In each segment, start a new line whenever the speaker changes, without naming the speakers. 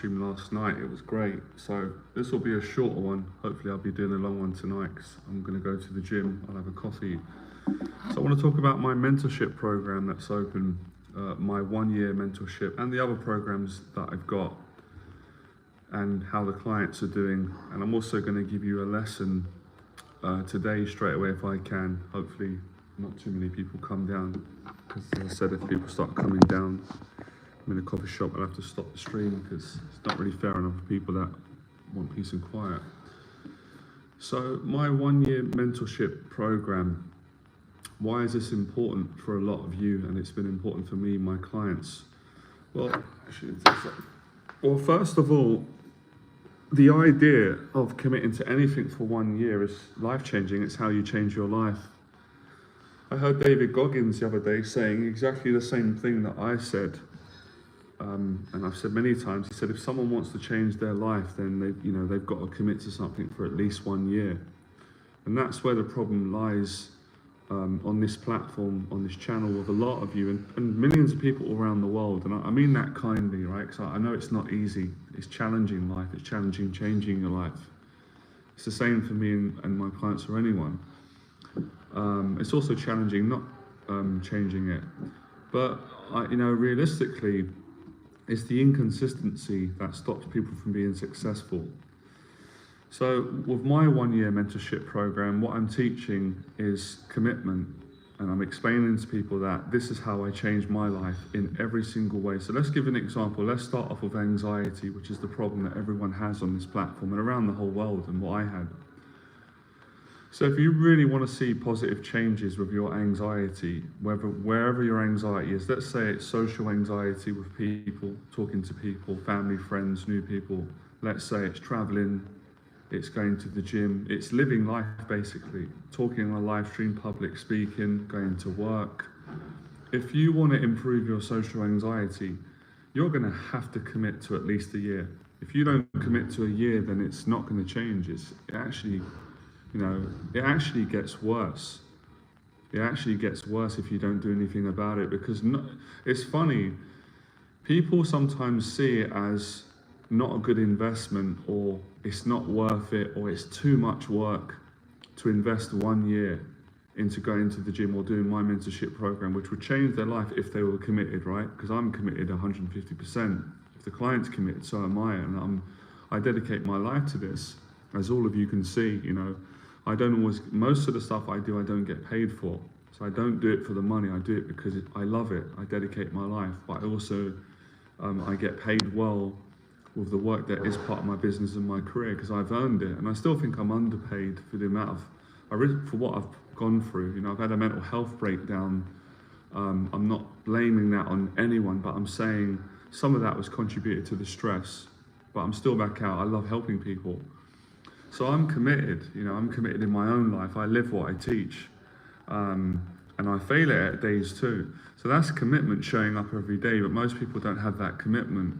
stream last night. It was great. So this will be a shorter one. Hopefully I'll be doing a long one tonight because I'm going to go to the gym. I'll have a coffee. So I want to talk about my mentorship program that's open, my 1 year mentorship, and the other programs that I've got, and how the clients are doing. And I'm also going to give you a lesson today straight away if I can. Hopefully not too many people come down, because as I said, if people start coming down, I'm in a coffee shop, I'll have to stop the stream because it's not really fair on other people that want peace and quiet. So my 1 year mentorship program, why is this important for a lot of you? And it's been important for me, my clients. Well, first of all, the idea of committing to anything for 1 year is life-changing. It's how you change your life. I heard David Goggins the other day saying exactly the same thing that I said. And I've said many times, he said, if someone wants to change their life, then they've got to commit to something for at least 1 year. And that's where the problem lies on this platform, on this channel, with a lot of you and millions of people around the world. And I mean that kindly, right? Because I know it's not easy. It's challenging life. It's challenging changing your life. It's the same for me and my clients or anyone. It's also challenging not changing it. But realistically, it's the inconsistency that stops people from being successful. So with my 1 year mentorship program, what I'm teaching is commitment. And I'm explaining to people that this is how I change my life in every single way. So let's give an example. Let's start off with anxiety, which is the problem that everyone has on this platform and around the whole world, and what I had. So if you really want to see positive changes with your anxiety, wherever your anxiety is, let's say it's social anxiety with people, talking to people, family, friends, new people. Let's say it's traveling, it's going to the gym, it's living life basically, talking on a live stream, public speaking, going to work. If you want to improve your social anxiety, you're going to have to commit to at least a year. If you don't commit to a year, then it's not going to change. It actually gets worse. It actually gets worse if you don't do anything about it, because it's funny, people sometimes see it as not a good investment, or it's not worth it, or it's too much work to invest 1 year into going to the gym or doing my mentorship program, which would change their life if they were committed, right? Because I'm committed 150%. If the client's committed, so am I, and I dedicate my life to this, as all of you can see. I don't always, most of the stuff I do, I don't get paid for. So I don't do it for the money, I do it because I love it. I dedicate my life, but I also, I get paid well with the work that is part of my business and my career, because I've earned it. And I still think I'm underpaid for the amount for what I've gone through. I've had a mental health breakdown. I'm not blaming that on anyone, but I'm saying some of that was contributed to the stress, but I'm still back out. I love helping people. So I'm committed, I'm committed in my own life. I live what I teach, and I fail at days too. So that's commitment, showing up every day, but most people don't have that commitment.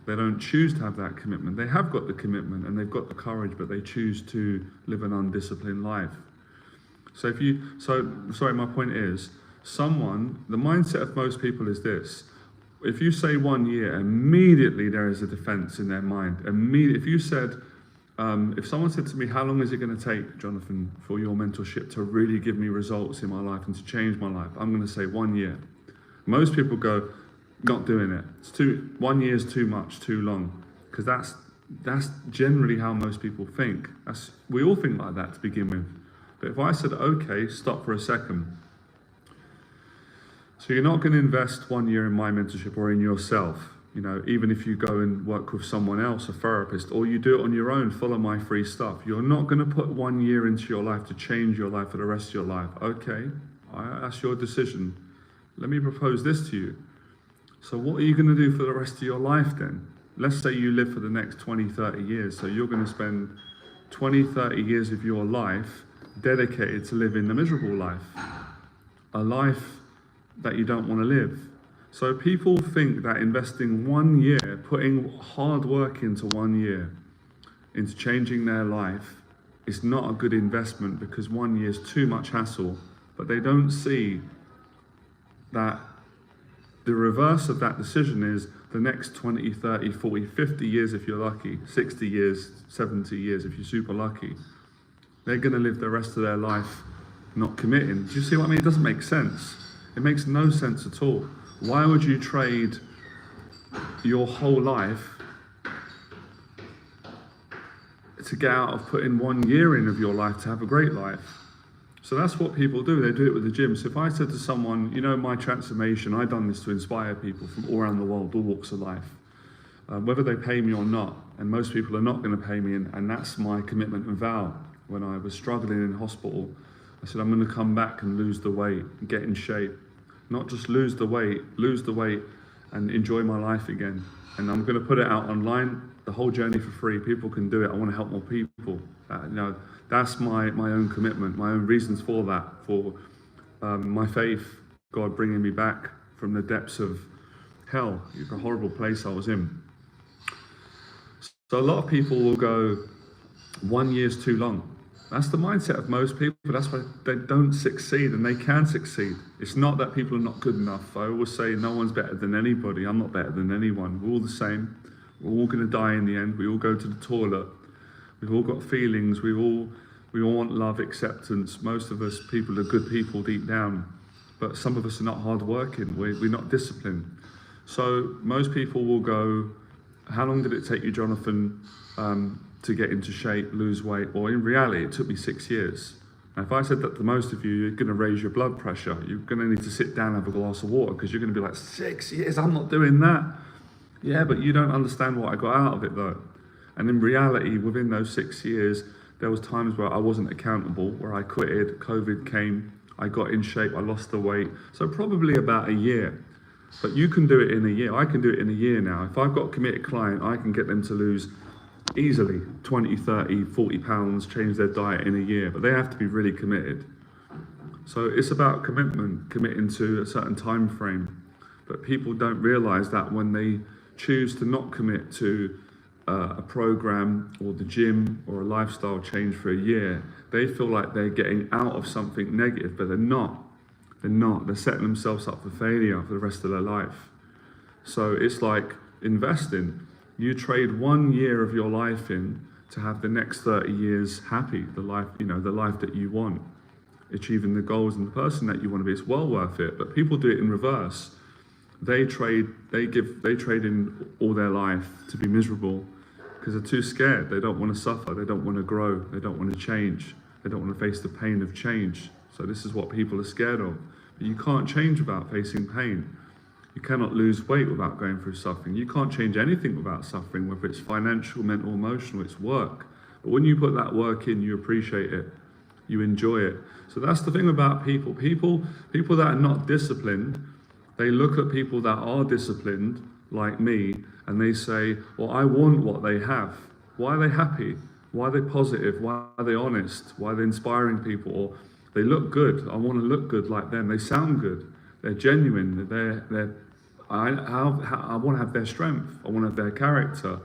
They don't choose to have that commitment. They have got the commitment and they've got the courage, but they choose to live an undisciplined life. So my point is, the mindset of most people is this: if you say 1 year, immediately there is a defense in their mind. If you said, if someone said to me, how long is it going to take, Jonathan, for your mentorship to really give me results in my life and to change my life? I'm going to say 1 year. Most people go, not doing it. 1 year is too much, too long. Because that's generally how most people think. We all think like that to begin with. But if I said, okay, stop for a second. So you're not going to invest 1 year in my mentorship or in yourself. Even if you go and work with someone else, a therapist, or you do it on your own, follow my free stuff, you're not going to put 1 year into your life to change your life for the rest of your life. Okay, that's your decision. Let me propose this to you. So what are you going to do for the rest of your life then? Let's say you live for the next 20, 30 years. So you're going to spend 20, 30 years of your life dedicated to living the miserable life. A life that you don't want to live. So people think that investing 1 year, putting hard work into 1 year, into changing their life, is not a good investment, because 1 year is too much hassle. But they don't see that the reverse of that decision is the next 20, 30, 40, 50 years if you're lucky, 60 years, 70 years if you're super lucky, they're going to live the rest of their life not committing. Do you see what I mean? It doesn't make sense. It makes no sense at all. Why would you trade your whole life to get out of putting 1 year in of your life to have a great life? So that's what people do. They do it with the gym. So if I said to someone, you know, my transformation, I've done this to inspire people from all around the world, all walks of life, whether they pay me or not, and most people are not going to pay me, and that's my commitment and vow. When I was struggling in hospital, I said, I'm going to come back and lose the weight, get in shape. Not just lose the weight and enjoy my life again. And I'm going to put it out online, the whole journey for free. People can do it. I want to help more people. You know, that's my own commitment, my own reasons for that, for my faith, God bringing me back from the depths of hell, the horrible place I was in. So a lot of people will go, 1 year's too long. That's the mindset of most people. That's why they don't succeed, and they can succeed. It's not that people are not good enough. I always say no one's better than anybody. I'm not better than anyone. We're all the same. We're all going to die in the end. We all go to the toilet. We've all got feelings. We all want love, acceptance. Most of us people are good people deep down, but some of us are not hard working. We're not disciplined. So most people will go, how long did it take you, Jonathan, to get into shape, lose weight? Well, in reality, it took me 6 years. Now, if I said that to most of you, you're going to raise your blood pressure. You're going to need to sit down and have a glass of water, because you're going to be like, 6 years, I'm not doing that. Yeah, but you don't understand what I got out of it, though. And in reality, within those 6 years, there was times where I wasn't accountable, where I quitted, COVID came, I got in shape, I lost the weight. So probably about a year. But you can do it in a year. I can do it in a year now. If I've got a committed client, I can get them to lose easily 20, 30, 40 pounds, change their diet in a year, but they have to be really committed. So it's about commitment, committing to a certain time frame. But people don't realize that when they choose to not commit to a program or the gym or a lifestyle change for a year, they feel like they're getting out of something negative, but they're not. They're not. They're setting themselves up for failure for the rest of their life. So it's like investing. You trade 1 year of your life in to have the next 30 years happy, the life, you know, the life that you want, achieving the goals and the person that you want to be. It's well worth it. But people do it in reverse. They trade in all their life to be miserable because they're too scared. They don't want to suffer. They don't want to grow. They don't want to change. They don't want to face the pain of change. So this is what people are scared of. But you can't change without facing pain. You cannot lose weight without going through suffering. You can't change anything without suffering, whether it's financial, mental, emotional, it's work. But when you put that work in, you appreciate it. You enjoy it. So that's the thing about people. People that are not disciplined, they look at people that are disciplined, like me, and they say, well, I want what they have. Why are they happy? Why are they positive? Why are they honest? Why are they inspiring people? Or they look good. I want to look good like them. They sound good. They're genuine. I want to have their strength. I want to have their character.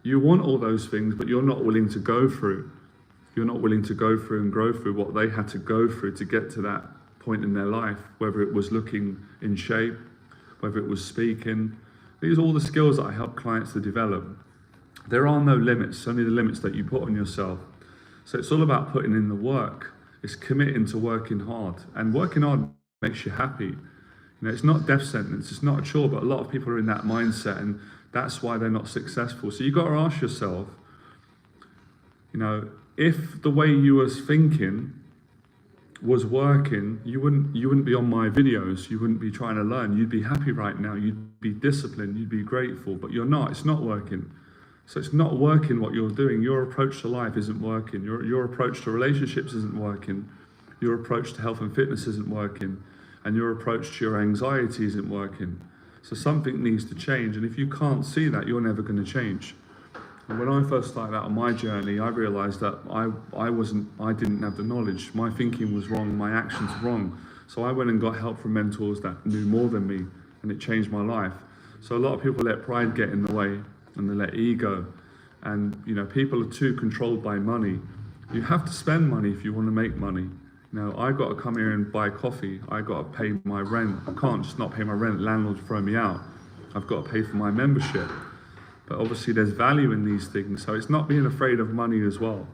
You want all those things, but you're not willing to go through. You're not willing to go through and grow through what they had to go through to get to that point in their life, whether it was looking in shape, whether it was speaking. These are all the skills that I help clients to develop. There are no limits, only the limits that you put on yourself. So it's all about putting in the work. It's committing to working hard. And working hard makes you happy. You know, it's not death sentence, it's not a chore, but a lot of people are in that mindset, and that's why they're not successful. So you've got to ask yourself, you know, if the way you was thinking was working, you wouldn't be on my videos, you wouldn't be trying to learn, you'd be happy right now, you'd be disciplined, you'd be grateful, but you're not, it's not working. So it's not working what you're doing. Your approach to life isn't working. Your approach to relationships isn't working. Your approach to health and fitness isn't working. And your approach to your anxiety isn't working. So something needs to change. And if you can't see that, you're never going to change. And when I first started out on my journey, I realized that I didn't have the knowledge. My thinking was wrong, my actions wrong. So I went and got help from mentors that knew more than me, and it changed my life. So a lot of people let pride get in the way, and they let ego. And you know, people are too controlled by money. You have to spend money if you want to make money. Now, I got to come here and buy coffee. I got to pay my rent. I can't just not pay my rent. Landlords throw me out. I've got to pay for my membership. But obviously there's value in these things. So it's not being afraid of money as well.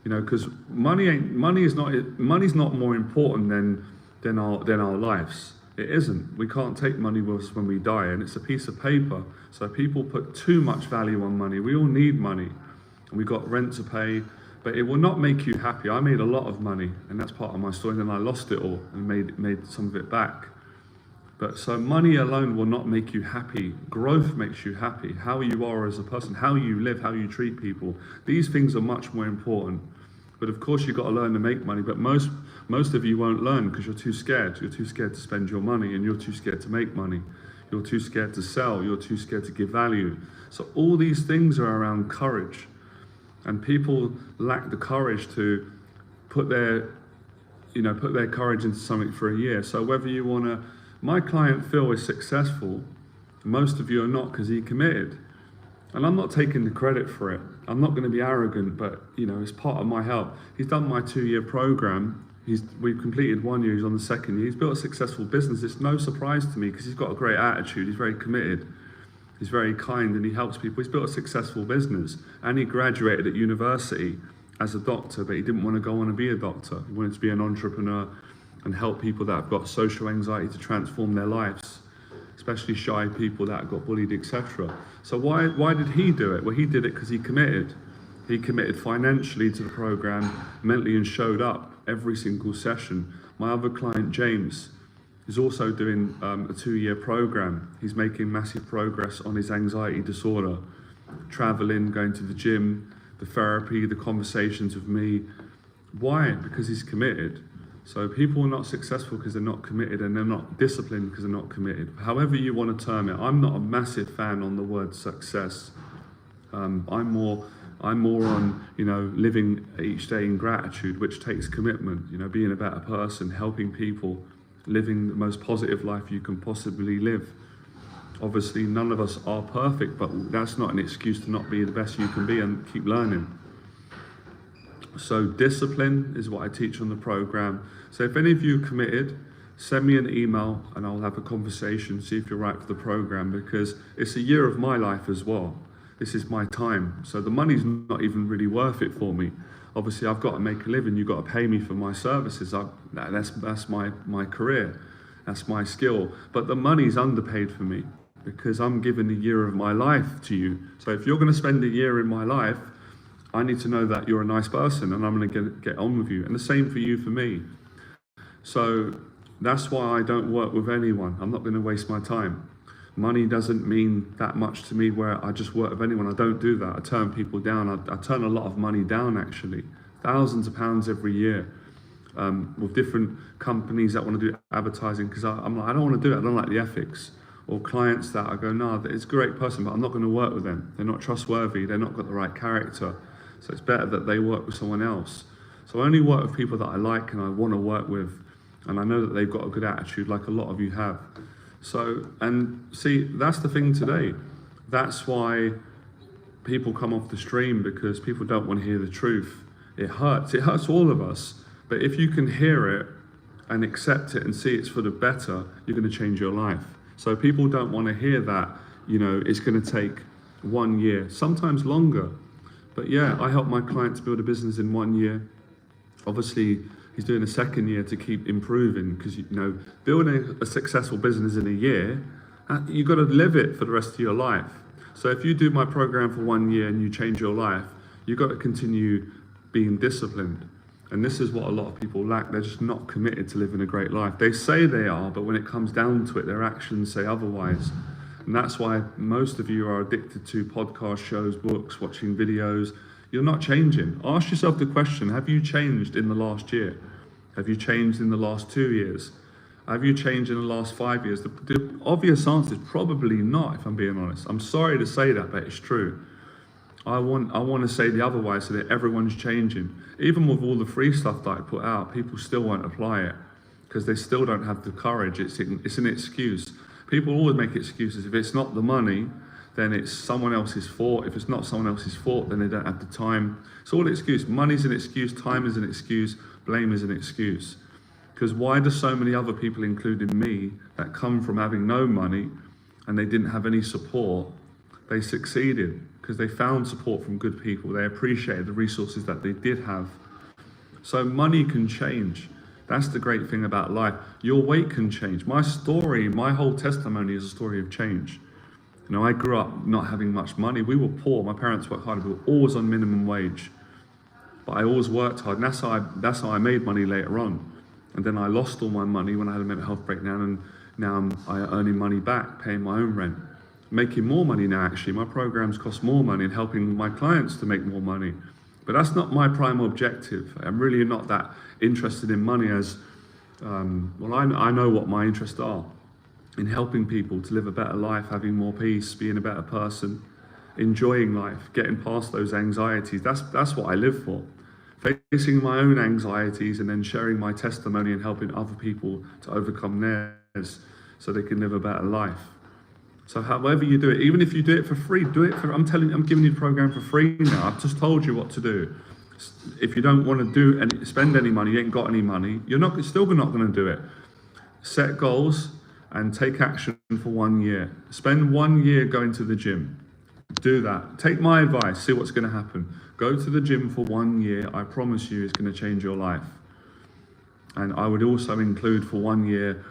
You know, because money's not more important than our lives. It isn't. We can't take money with us when we die, and it's a piece of paper. So people put too much value on money. We all need money, and we've got rent to pay, but it will not make you happy. I made a lot of money, and that's part of my story, and then I lost it all and made some of it back. But so money alone will not make you happy. Growth makes you happy. How you are as a person, how you live, how you treat people. These things are much more important. But of course you've got to learn to make money, but most of you won't learn because you're too scared. You're too scared to spend your money, and you're too scared to make money. You're too scared to sell. You're too scared to give value. So all these things are around courage. And people lack the courage to put their courage into something for a year. So whether you want to, my client Phil is successful. Most of you are not, because he committed. And I'm not taking the credit for it. I'm not going to be arrogant, but you know, it's part of my help. He's done my 2-year program. We've completed 1 year, he's on the 2nd year. He's built a successful business. It's no surprise to me because he's got a great attitude. He's very committed. He's very kind and he helps people. He's built a successful business, and he graduated at university as a doctor, but he didn't want to go on and be a doctor. He wanted to be an entrepreneur and help people that have got social anxiety to transform their lives, especially shy people that got bullied, etc. So why did he do it? Well, he did it because he committed. He committed financially to the program, mentally, and showed up every single session. My other client, James, is also doing a 2-year program. He's making massive progress on his anxiety disorder, traveling, going to the gym, the therapy, the conversations with me. Why? Because he's committed. So people are not successful because they're not committed, and they're not disciplined because they're not committed. However you want to term it, I'm not a massive fan on the word success. I'm more on, you know, living each day in gratitude, which takes commitment, you know, being a better person, helping people, living the most positive life you can possibly live. Obviously, none of us are perfect, but that's not an excuse to not be the best you can be and keep learning. So discipline is what I teach on the program. So if any of you are committed, send me an email and I'll have a conversation, see if you're right for the program, because it's a year of my life as well. This is my time. So the money's not even really worth it for me. Obviously, I've got to make a living. You've got to pay me for my services. That's my career. That's my skill. But the money's underpaid for me because I'm giving a year of my life to you. So if you're going to spend a year in my life, I need to know that you're a nice person and I'm going to get on with you. And the same for you, for me. So that's why I don't work with anyone. I'm not going to waste my time. Money doesn't mean that much to me where I just work with anyone. I don't do that. I turn people down. I turn a lot of money down, actually. Thousands of pounds every year with different companies that want to do advertising, because I'm like, I don't want to do it. I don't like the ethics. Or clients that I go, no, it's a great person, but I'm not going to work with them. They're not trustworthy. They're not got the right character. So it's better that they work with someone else. So I only work with people that I like and I want to work with. And I know that they've got a good attitude, like a lot of you have. So, and see, that's the thing today. That's why people come off the stream, because people don't want to hear the truth. It hurts. It hurts all of us. But if you can hear it and accept it and see it's for the better, you're going to change your life. So people don't want to hear that, you know, it's going to take 1 year, sometimes longer. But yeah, I help my clients build a business in 1 year. Obviously, he's doing a 2nd year to keep improving, because, you know, building a successful business in a year, you've got to live it for the rest of your life. So if you do my program for 1 year and you change your life, you've got to continue being disciplined. And this is what a lot of people lack. They're just not committed to living a great life. They say they are, but when it comes down to it, their actions say otherwise. And that's why most of you are addicted to podcast shows, books, watching videos. You're not changing. Ask yourself the question, have you changed in the last year? Have you changed in the last 2 years? Have you changed in the last 5 years? The obvious answer is probably not, if I'm being honest. I'm sorry to say that, but it's true. I want to say the otherwise, so that everyone's changing. Even with all the free stuff that I put out, people still won't apply it because they still don't have the courage. It's an excuse. People always make excuses. If it's not the money, then it's someone else's fault. If it's not someone else's fault, then they don't have the time. It's all an excuse. Money's an excuse, time is an excuse, blame is an excuse. Because why do so many other people, including me, that come from having no money, and they didn't have any support, they succeeded because they found support from good people. They appreciated the resources that they did have. So money can change. That's the great thing about life. Your weight can change. My story, my whole testimony is a story of change. You know, I grew up not having much money. We were poor. My parents worked hard. We were always on minimum wage. But I always worked hard, and that's how I made money later on. And then I lost all my money when I had a mental health breakdown, and now I'm earning money back, paying my own rent. Making more money now, actually. My programs cost more money and helping my clients to make more money. But that's not my prime objective. I'm really not that interested in money as, I know what my interests are. In helping people to live a better life, having more peace, being a better person, enjoying life, getting past those anxieties. That's what I live for. Facing my own anxieties and then sharing my testimony and helping other people to overcome theirs so they can live a better life. So however you do it, even if you do it for free, do it for, I'm giving you the program for free now. I've just told you what to do. If you don't want to spend any money, you ain't got any money, you're still not going to do it. Set goals and take action for 1 year. Spend 1 year going to the gym. Do that. Take my advice, see what's going to happen. Go to the gym for 1 year. I promise you it's going to change your life. And I would also include for 1 year,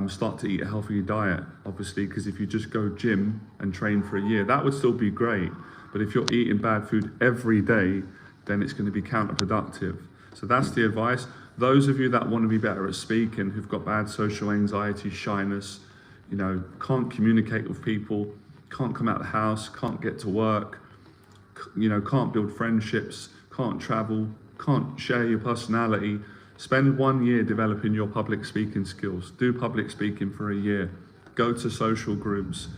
start to eat a healthy diet, obviously, because if you just go gym and train for a year, that would still be great. But if you're eating bad food every day, then it's going to be counterproductive. So that's the advice. Those of you that want to be better at speaking, who've got bad social anxiety, shyness, can't communicate with people, can't come out of the house, can't get to work, can't build friendships, can't travel, can't share your personality, spend 1 year developing your public speaking skills. Do public speaking for a year. Go to social groups.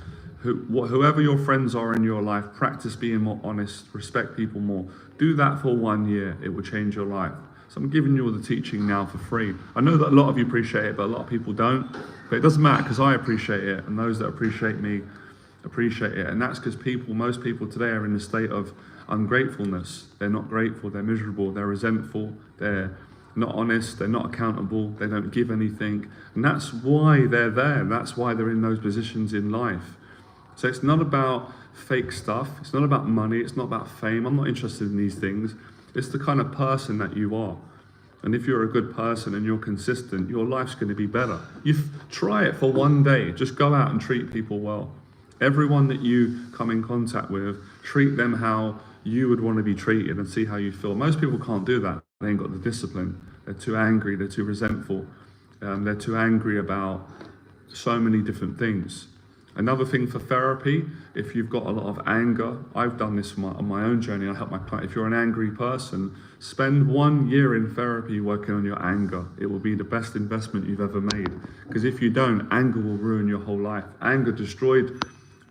Whoever your friends are in your life, practice being more honest, respect people more. Do that for 1 year. It will change your life. So I'm giving you all the teaching now for free. I know that a lot of you appreciate it, but a lot of people don't. But it doesn't matter because I appreciate it, and those that appreciate me appreciate it. And that's because most people today are in a state of ungratefulness. They're not grateful, they're miserable, they're resentful, they're not honest, they're not accountable, they don't give anything. And that's why they're there. That's why they're in those positions in life. So it's not about fake stuff. It's not about money. It's not about fame. I'm not interested in these things. It's the kind of person that you are. And if you're a good person and you're consistent, your life's going to be better. Try it for 1 day. Just go out and treat people well. Everyone that you come in contact with, treat them how you would want to be treated and see how you feel. Most people can't do that. They ain't got the discipline. They're too angry. They're too resentful. They're too angry about so many different things. Another thing for therapy, if you've got a lot of anger, I've done this on my own journey. I help my client. If you're an angry person, spend 1 year in therapy working on your anger. It will be the best investment you've ever made. Because if you don't, anger will ruin your whole life. Anger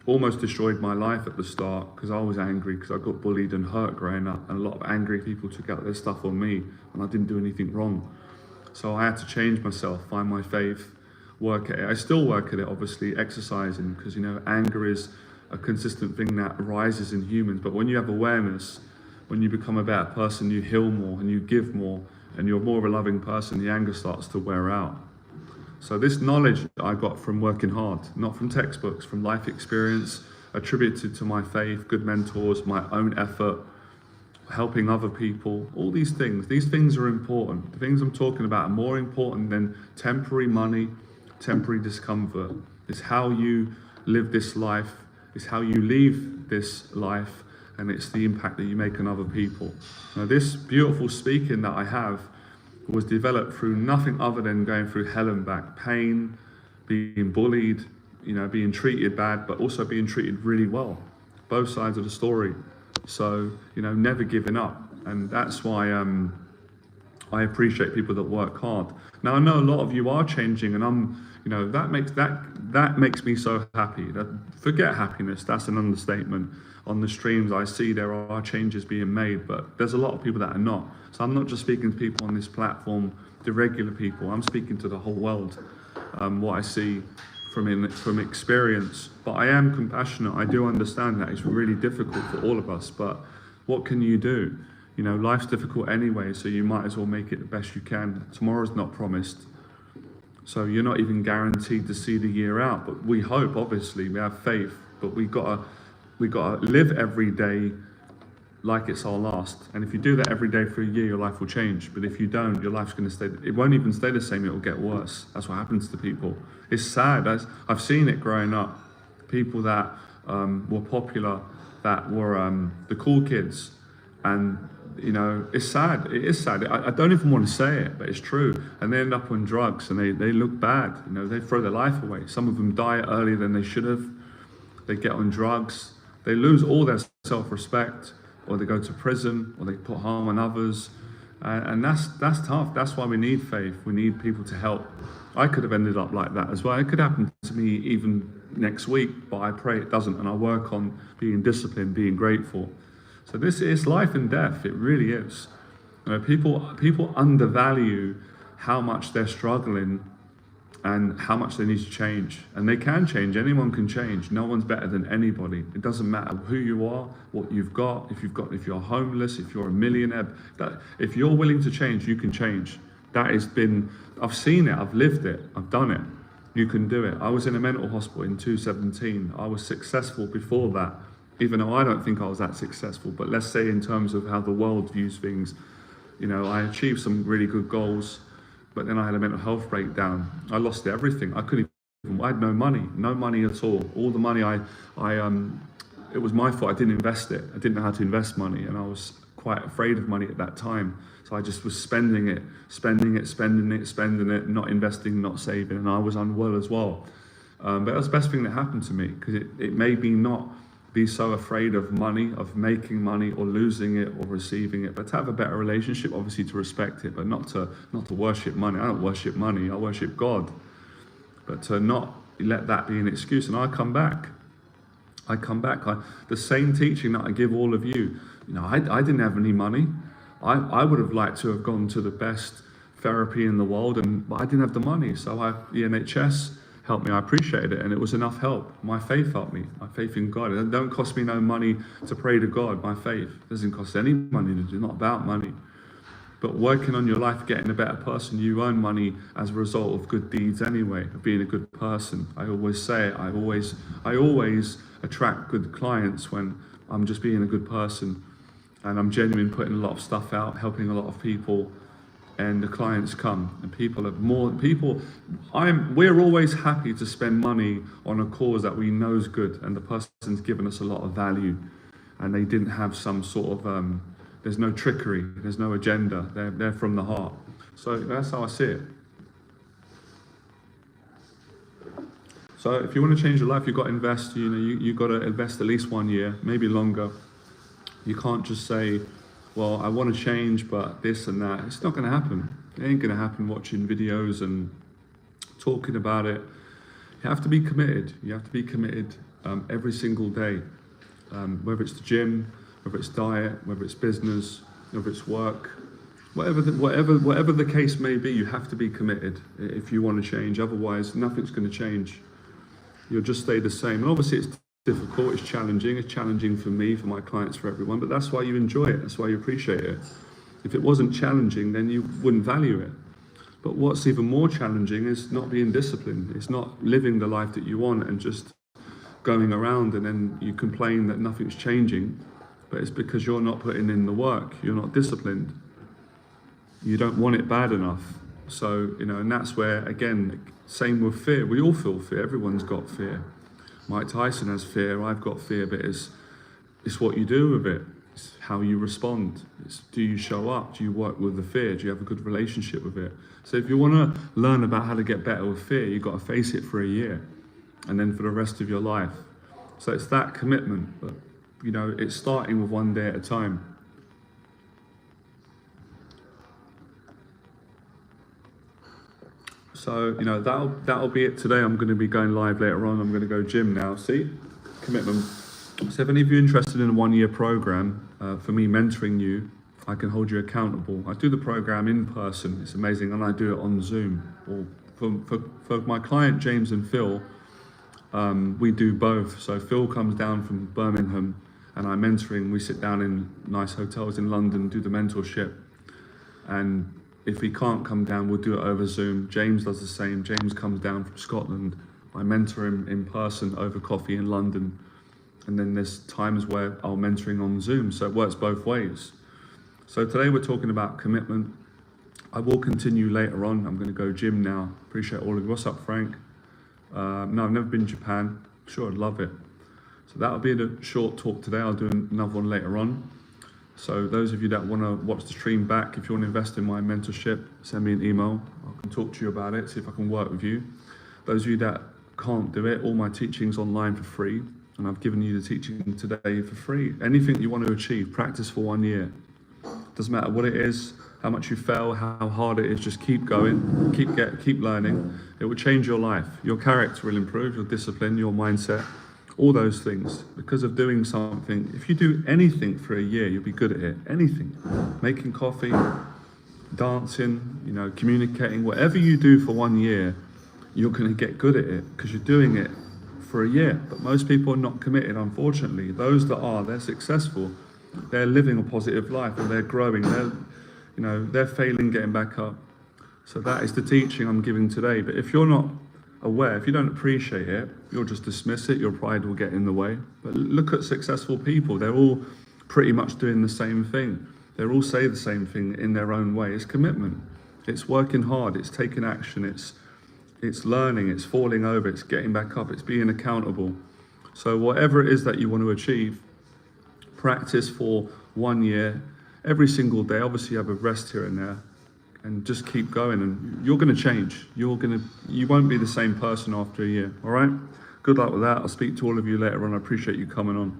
almost destroyed my life at the start because I was angry because I got bullied and hurt growing up, and a lot of angry people took out their stuff on me and I didn't do anything wrong. So I had to change myself, find my faith, work at it. I still work at it, obviously, exercising, because anger is a consistent thing that arises in humans. But when you have awareness, when you become a better person, you heal more and you give more and you're more of a loving person, the anger starts to wear out. So this knowledge that I got from working hard, not from textbooks, from life experience, attributed to my faith, good mentors, my own effort, helping other people, all these things are important. The things I'm talking about are more important than temporary money, temporary discomfort. It's how you live this life, it's how you leave this life, and it's the impact that you make on other people. Now, this beautiful speaking that I have was developed through nothing other than going through hell and back, pain, being bullied, being treated bad, but also being treated really well. Both sides of the story. So, never giving up. And that's why I appreciate people that work hard. Now, I know a lot of you are changing, and that makes me so happy. Forget happiness, that's an understatement. On the streams, I see there are changes being made, but there's a lot of people that are not. So I'm not just speaking to people on this platform, the regular people. I'm speaking to the whole world, what I see from experience. But I am compassionate. I do understand that it's really difficult for all of us, but what can you do? Life's difficult anyway, so you might as well make it the best you can. Tomorrow's not promised. So you're not even guaranteed to see the year out. But we hope, obviously, we have faith, but we gotta live every day like it's our last. And if you do that every day for a year, your life will change. But if you don't, your life's going to stay, it won't even stay the same, it will get worse. That's what happens to people. It's sad. I've seen it growing up. People that were popular, that were the cool kids. And, you know, it's sad. It is sad. I don't even want to say it, but it's true. And they end up on drugs and they look bad. You know, they throw their life away. Some of them die earlier than they should have. They get on drugs. They lose all their self-respect, or they go to prison, or they put harm on others. And that's tough. That's why we need faith. We need people to help. I could have ended up like that as well. It could happen to me even next week, but I pray it doesn't. And I work on being disciplined, being grateful. So this is life and death. It really is. You know, people undervalue how much they're struggling and how much they need to change. And they can change. Anyone can change. No one's better than anybody. It doesn't matter who you are, what you've got, if you're homeless, if you're a millionaire. If you're willing to change, you can change. That has been, I've seen it, I've lived it, I've done it. You can do it. I was in a mental hospital in 2017. I was successful before that, even though I don't think I was that successful. But let's say in terms of how the world views things, you know, I achieved some really good goals. But then I had a mental health breakdown. I lost everything. I had no money at all. All the money it was my fault. I didn't invest it. I didn't know how to invest money, and I was quite afraid of money at that time. So I just was spending it, not investing, not saving, and I was unwell as well. But that was the best thing that happened to me, because it made me not be so afraid of money, of making money or losing it or receiving it, but to have a better relationship, obviously to respect it, but not to worship money. I don't worship money, I worship God. But to not let that be an excuse. And I come back. The same teaching that I give all of you, you know, I didn't have any money. I would have liked to have gone to the best therapy in the world, but I didn't have the money. So the NHS helped me. I appreciated it, and it was enough help. My faith helped me. My faith in God. It don't cost me no money to pray to God. My faith doesn't cost any money to do. Not about money, but working on your life, getting a better person. You earn money as a result of good deeds anyway, of being a good person. I always say it. I always attract good clients when I'm just being a good person, and I'm genuine, putting a lot of stuff out, helping a lot of people. And the clients come, and we're always happy to spend money on a cause that we know is good, and the person's given us a lot of value, and they didn't have some sort of, there's no trickery, there's no agenda, they're from the heart. So that's how I see it. So if you want to change your life, you've got to invest, you know, you've got to invest at least 1 year, maybe longer. You can't just say, well, I want to change, but this and that. It's not going to happen. It ain't going to happen watching videos and talking about it. You have to be committed. You have to be committed every single day, whether it's the gym, whether it's diet, whether it's business, whether it's work, whatever the case may be. You have to be committed if you want to change. Otherwise, nothing's going to change. You'll just stay the same. And obviously, it's difficult, it's challenging. It's challenging for me, for my clients, for everyone, but that's why you enjoy it. That's why you appreciate it. If it wasn't challenging, then you wouldn't value it. But what's even more challenging is not being disciplined. It's not living the life that you want and just going around, and then you complain that nothing's changing, but it's because you're not putting in the work. You're not disciplined. You don't want it bad enough. So, you know, and that's where, again, same with fear. We all feel fear. Everyone's got fear. Mike Tyson has fear, I've got fear, but it's what you do with it. It's how you respond. It's, do you show up? Do you work with the fear? Do you have a good relationship with it? So if you want to learn about how to get better with fear, you've got to face it for a year, and then for the rest of your life. So it's that commitment, but you know, it's starting with 1 day at a time. So, you know, that'll be it today. I'm going to be going live later on. I'm going to go gym now. See? Commitment. So if any of you are interested in a 1 year program, for me mentoring you, I can hold you accountable. I do the program in person. It's amazing. And I do it on Zoom. Or for my client, James and Phil, we do both. So Phil comes down from Birmingham and I'm mentoring. We sit down in nice hotels in London, do the mentorship. And if he can't come down, we'll do it over Zoom. James does the same. James comes down from Scotland. I mentor him in person over coffee in London. And then there's times where I'll mentoring on Zoom. So it works both ways. So today we're talking about commitment. I will continue later on. I'm going to go gym now. Appreciate all of you. What's up, Frank? No, I've never been to Japan. Sure, I'd love it. So that'll be the short talk today. I'll do another one later on. So those of you that want to watch the stream back, if you want to invest in my mentorship, send me an email. I can talk to you about it, see if I can work with you. Those of you that can't do it, all my teaching's online for free. And I've given you the teaching today for free. Anything you want to achieve, practice for 1 year. Doesn't matter what it is, how much you fail, how hard it is, just keep going, keep learning. It will change your life. Your character will improve, your discipline, your mindset, all those things. Because of doing something, if you do anything for a year, you'll be good at it. Anything. Making coffee, dancing, communicating, whatever you do for 1 year, you're going to get good at it because you're doing it for a year. But most people are not committed, unfortunately. Those that are, they're successful. They're living a positive life and they're growing. They're failing, getting back up. So that is the teaching I'm giving today. But if you're not aware, if you don't appreciate it, you'll just dismiss it. Your pride will get in the way. But look at successful people. They're all pretty much doing the same thing. They all say the same thing in their own way. It's commitment. It's working hard. It's taking action. It's learning. It's falling over. It's getting back up. It's being accountable. So whatever it is that you want to achieve, practice for 1 year, every single day. Obviously you have a rest here and there, and just keep going, and you're going to change. You won't be the same person after a year. All right, good luck with that. I'll speak to all of you later on. I appreciate you coming on.